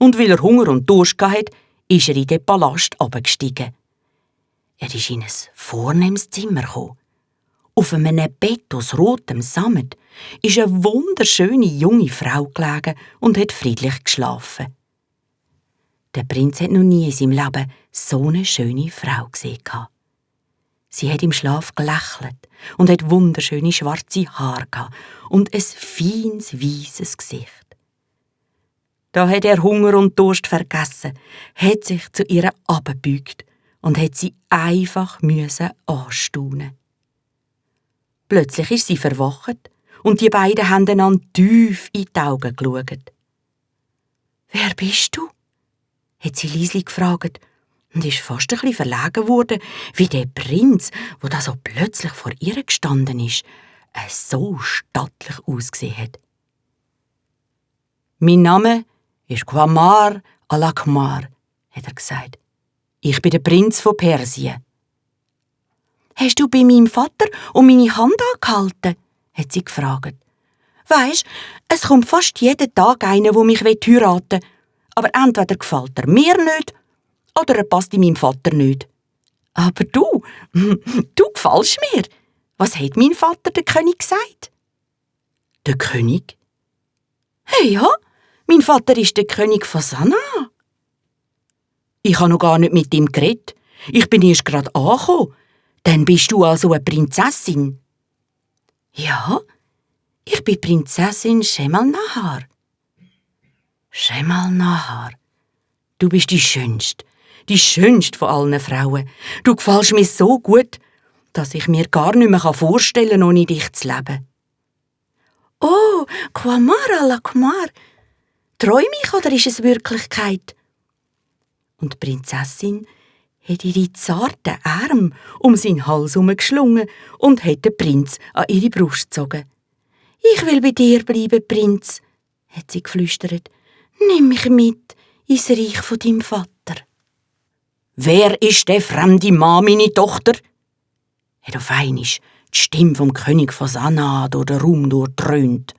Und weil er Hunger und Durst hatte, ist er in den Palast abgestiegen. Er ist in ein vornehmes Zimmer gekommen. Auf einem Bett aus rotem Sammet ist eine wunderschöne junge Frau gelegen und hat friedlich geschlafen. Der Prinz hat noch nie in seinem Leben so eine schöne Frau gesehen. Sie hat im Schlaf gelächelt und hat wunderschöne schwarze Haare und ein feines, weißes Gesicht. Da hat er Hunger und Durst vergessen, hat sich zu ihr abgebeugt und hat sie einfach anstaunen. Plötzlich ist sie verwacht und die beiden haben einander tief in die Augen geschaut. «Wer bist du?» hat sie leislich gefragt und ist fast ein bisschen verlegen geworden, wie der Prinz, der da so plötzlich vor ihr gestanden ist, so stattlich ausgesehen hat. «Mein Name ist Qamar al-Akmar», hat er gesagt. «Ich bin der Prinz von Persien.» «Hast du bei meinem Vater um meine Hand angehalten?» hat sie gefragt. «Weisst, es kommt fast jeden Tag einer, der mich heiraten will. Aber entweder gefällt er mir nicht, oder er passt in meinem Vater nicht. Aber du gefällst mir. Was hat mein Vater, der König, gesagt?» «Der König?» «Hey, ja, mein Vater ist der König von Sanaa.» «Ich habe noch gar nicht mit ihm geredet. Ich bin erst gerade angekommen. Dann bist du also eine Prinzessin?» «Ja, ich bin Prinzessin Schemal Nahar.» «Schemal Nahar, du bist die schönste von allen Frauen. Du gefällst mir so gut, dass ich mir gar nicht mehr vorstellen kann, ohne dich zu leben.» «Oh, Qamar al-Akmar, träume ich oder ist es Wirklichkeit?» Und die Prinzessin hat ihre zarten Arme um seinen Hals herumgeschlungen und hat den Prinz an ihre Brust gezogen. «Ich will bei dir bleiben, Prinz», hat sie geflüstert. «Nimm mich mit ins Reich von deinem Vater.» «Wer ist der fremde Mann, meine Tochter?» hat auf einmal die Stimme vom König von Sanaa durch den Raum durchdröhnt.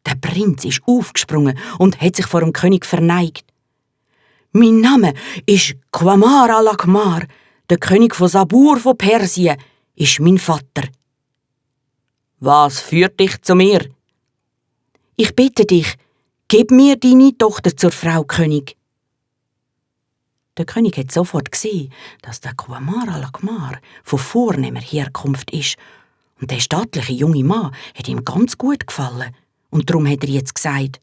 Der Prinz ist aufgesprungen und hat sich vor dem König verneigt. «Mein Name ist Qamar al-Akmar, der König von Sabur von Persien, ist mein Vater.» «Was führt dich zu mir?» «Ich bitte dich, gib mir deine Tochter zur Frau König.» Der König hat sofort gesehen, dass der Qamar al-Akmar von vornehmer Herkunft ist, und der stattliche junge Mann hat ihm ganz gut gefallen, und darum hat er jetzt gesagt: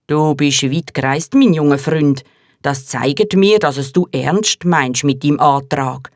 «Du bist weit gereist, mein junger Freund. Das zeigt mir, dass es du ernst meinst mit deinem Antrag.